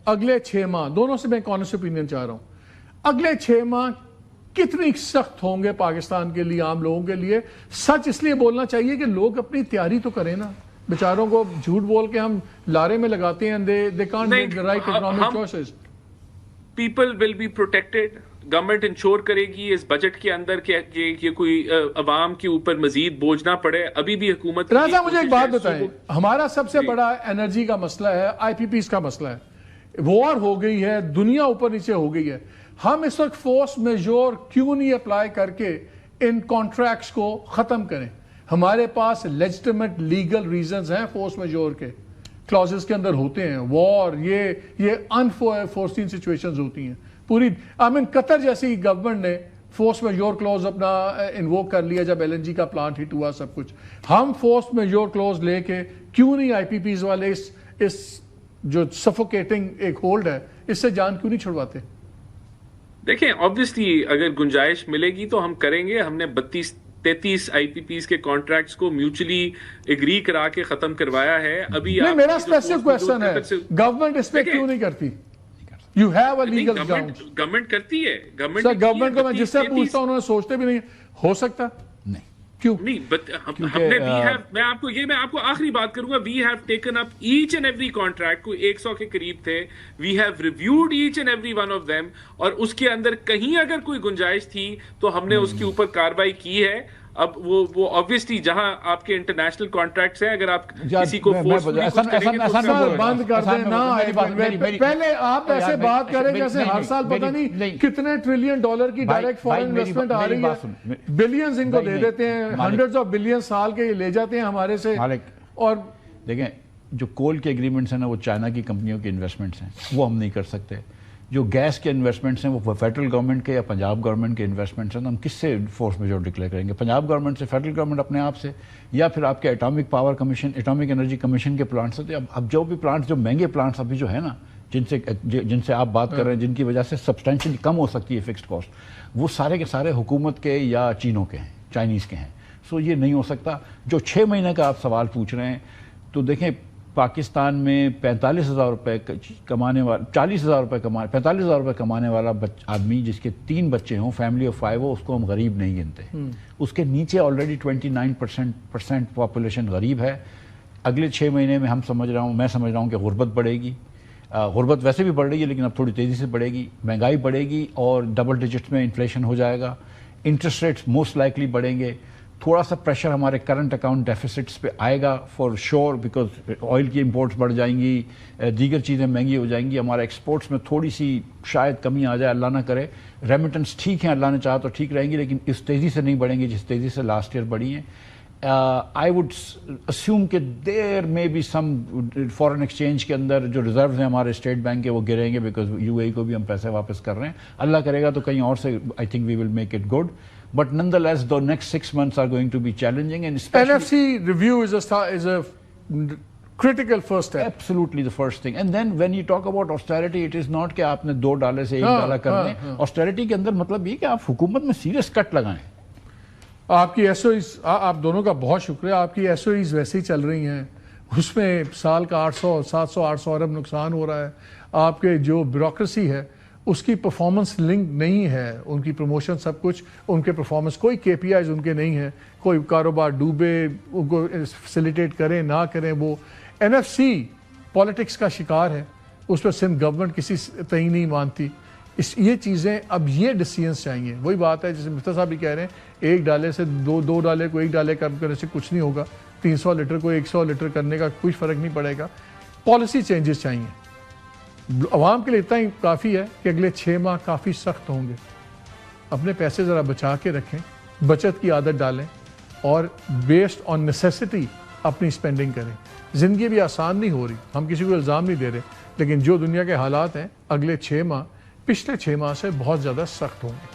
اگلے 6 ماہ دونوں سے میں کانسٹ اوپینین چاہ رہا ہوں، اگلے 6 ماہ کتنی سخت ہوں گے پاکستان کے لیے، عام لوگوں کے لیے؟ سچ اس لیے بولنا چاہیے کہ لوگ اپنی تیاری تو کریں نا، بیچاروں کو جھوٹ بول کے ہم لارے میں لگاتے ہیں. they can't make the right economic choices. People will be protected. Government ensure کرے گی اس بجٹ کے اندر کہ کوئی عوام کے اوپر مزید بوجھ نہ پڑے. ابھی بھی حکومت رضا مجھے ایک بات بتائیں، ہمارا سب سے بڑا انرجی کا مسئلہ ہے، آئی پی پیز کا مسئلہ ہے. وار ہو گئی ہے، دنیا اوپر نیچے ہو گئی ہے، ہم اس وقت فورس میجور کیوں نہیں اپلائی کر کے ان کانٹریکٹس کو ختم کریں؟ ہمارے پاس لیجٹیمیٹ لیگل ریزنز ہیں فورس میجور کے، کلازز کے اندر ہوتے ہیں. وار یہ انفورسین سچویشنز ہوتی ہیں پوری. قطر جیسی گورنمنٹ نے فورس میجور کلوز اپنا انووک کر لیا جب ایل این جی کا پلانٹ ہٹ ہوا سب کچھ. ہم فورس میجور کلوز لے کے کیوں نہیں آئی پی پیز والے اس جو سفوکیٹنگ ایک ہولڈ ہے اس سے جان کیوں نہیں چھڑواتے؟ دیکھیں آبویسلی اگر گنجائش ملے گی تو ہم کریں گے. ہم نے 33 آئی پی پیز کے کانٹریکٹس کو میوچلی اگری کرا کے ختم کروایا ہے. ابھی میرا اسپیسیفک کویسچن ہے، گورنمنٹ اس پہ کیوں نہیں کرتی؟ You have a legal ground. Government کرتی ہے. گورنمنٹ کو میں جس سے پوچھتا ہوں انہوں نے سوچتے بھی نہیں ہو سکتا. نہیں کیوں نہیں، میں آپ کو آخری بات کروں گا. We have taken up each and every contract, کوئی 100 کے قریب تھے. We have reviewed each and every one of them, اور اس کے اندر کہیں اگر کوئی گنجائش تھی تو ہم نے اس کے اوپر کارروائی کی ہے. اب وہ obviously جہاں آپ کے انٹرنیشنل کانٹریکٹس ہیں، اگر آپ کسی کو بند کر دیں نا، پہلے آپ ایسے بات کریں جیسے ہر سال پتہ نہیں کتنے ٹریلین ڈالر کی ڈائریکٹ فارن انویسٹمنٹ آ رہی ہے، بلینز ان کو دے دیتے ہیں، ہنڈریڈز آف بلین سال کے لے جاتے ہیں ہمارے سے. اور دیکھیں جو کول کے ایگریمنٹس ہیں نا وہ چائنا کی کمپنیوں کے انویسٹمنٹس ہیں، وہ ہم نہیں کر سکتے. جو گیس کے انویسٹمنٹس ہیں وہ فیڈرل گورنمنٹ کے یا پنجاب گورنمنٹ کے انویسٹمنٹس ہیں، تو ہم کس سے فورس میجور ڈکلیئر کریں گے؟ پنجاب گورنمنٹ سے، فیڈرل گورنمٹ اپنے آپ سے، یا پھر آپ کے atomic power commission, atomic energy commission کے پلانٹس سے. اب جو بھی پلانٹس، جو مہنگے پلانٹس ابھی جو ہے نا جن سے آپ بات کر رہے ہیں، جن کی وجہ سے سبسٹینشلی کم ہو سکتی ہے فکسڈ کاسٹ، وہ سارے کے سارے حکومت کے یا چینوں کے ہیں، چائنیز کے ہیں. سو یہ نہیں ہو سکتا. جو 6 مہینے کا آپ سوال پوچھ رہے ہیں، تو دیکھیں پاکستان میں 45,000 روپے کمانے والا، 40,000 روپے 45,000 روپے کمانے والا آدمی جس کے 3 بچے ہوں، فیملی آف 5 ہو، اس کو ہم غریب نہیں گنتے. اس کے نیچے آلریڈی 29% پاپولیشن غریب ہے. اگلے 6 مہینے میں میں سمجھ رہا ہوں کہ غربت بڑھے گی. غربت ویسے بھی بڑھ رہی ہے لیکن اب تھوڑی تیزی سے بڑھے گی. مہنگائی بڑھے گی اور ڈبل ڈیجٹس میں انفلیشن ہو جائے گا. انٹرسٹ ریٹس موسٹ لائکلی بڑھیں گے. تھوڑا سا پریشر ہمارے کرنٹ اکاؤنٹ ڈیفیسٹس پہ آئے گا فار شور، بیکاز آئل کی امپورٹس بڑھ جائیں گی، دیگر چیزیں مہنگی ہو جائیں گی. ہمارے ایکسپورٹس میں تھوڑی سی شاید کمی آ جائے، اللہ نہ کرے. ریمیٹنس ٹھیک ہیں، اللہ نے چاہا تو ٹھیک رہیں گی، لیکن اس تیزی سے نہیں بڑھیں گی جس تیزی سے لاسٹ ایئر بڑھی ہیں. آئی وڈ اسیوم کہ دیر میں بھی سم فارن ایکسچینج کے اندر جو ریزروز ہیں ہمارے اسٹیٹ بینک کے وہ گریں گے، بیکاز یو اے ای کو بھی ہم پیسے واپس کر رہے ہیں. اللہ کرے گا تو کہیں اور سے I think we will make it good. But nonetheless, the next 6 months are going to be challenging, and especially NFC review is a critical first step. Absolutely the first thing. And then when you talk about austerity, it is not کہ آپ نے $2 سے $1 کرنے. Austerity کے اندر مطلب یہ کہ آپ حکومت میں سیریس کٹ لگائیں. آپ کی ایس او ایز، آپ دونوں کا بہت شکریہ. آپ کی ایس او ایز ویسے ہی چل رہی ہیں، اس میں سال کا 700-800 ارب نقصان ہو رہا ہے. آپ کے جو بیوروکریسی ہے اس کی پرفارمنس لنک نہیں ہے، ان کی پروموشن سب کچھ، ان کے پرفارمنس کوئی کے پی آئیز ان کے نہیں ہیں. کوئی کاروبار ڈوبے، ان کو فیسیلیٹیٹ کریں نہ کریں، وہ این ایف سی پالیٹکس کا شکار ہے. اس پہ سندھ گورنمنٹ کسی تئیں نہیں مانتی. یہ چیزیں اب یہ ڈیسیژنس چاہیے. وہی بات ہے جیسے مفتی صاحب بھی کہہ رہے ہیں، $1 سے $2 کو $1 کم کرنے سے کچھ نہیں ہوگا. 300 لیٹر کو 100 لیٹر کرنے کا کوئی فرق نہیں پڑے گا. پالیسی چینجز چاہیے. عوام کے لیے اتنا ہی کافی ہے کہ اگلے 6 ماہ کافی سخت ہوں گے. اپنے پیسے ذرا بچا کے رکھیں، بچت کی عادت ڈالیں، اور بیسڈ آن نیسیسٹی اپنی اسپینڈنگ کریں. زندگی بھی آسان نہیں ہو رہی، ہم کسی کو الزام نہیں دے رہے، لیکن جو دنیا کے حالات ہیں اگلے 6 ماہ پچھلے 6 ماہ سے بہت زیادہ سخت ہوں گے.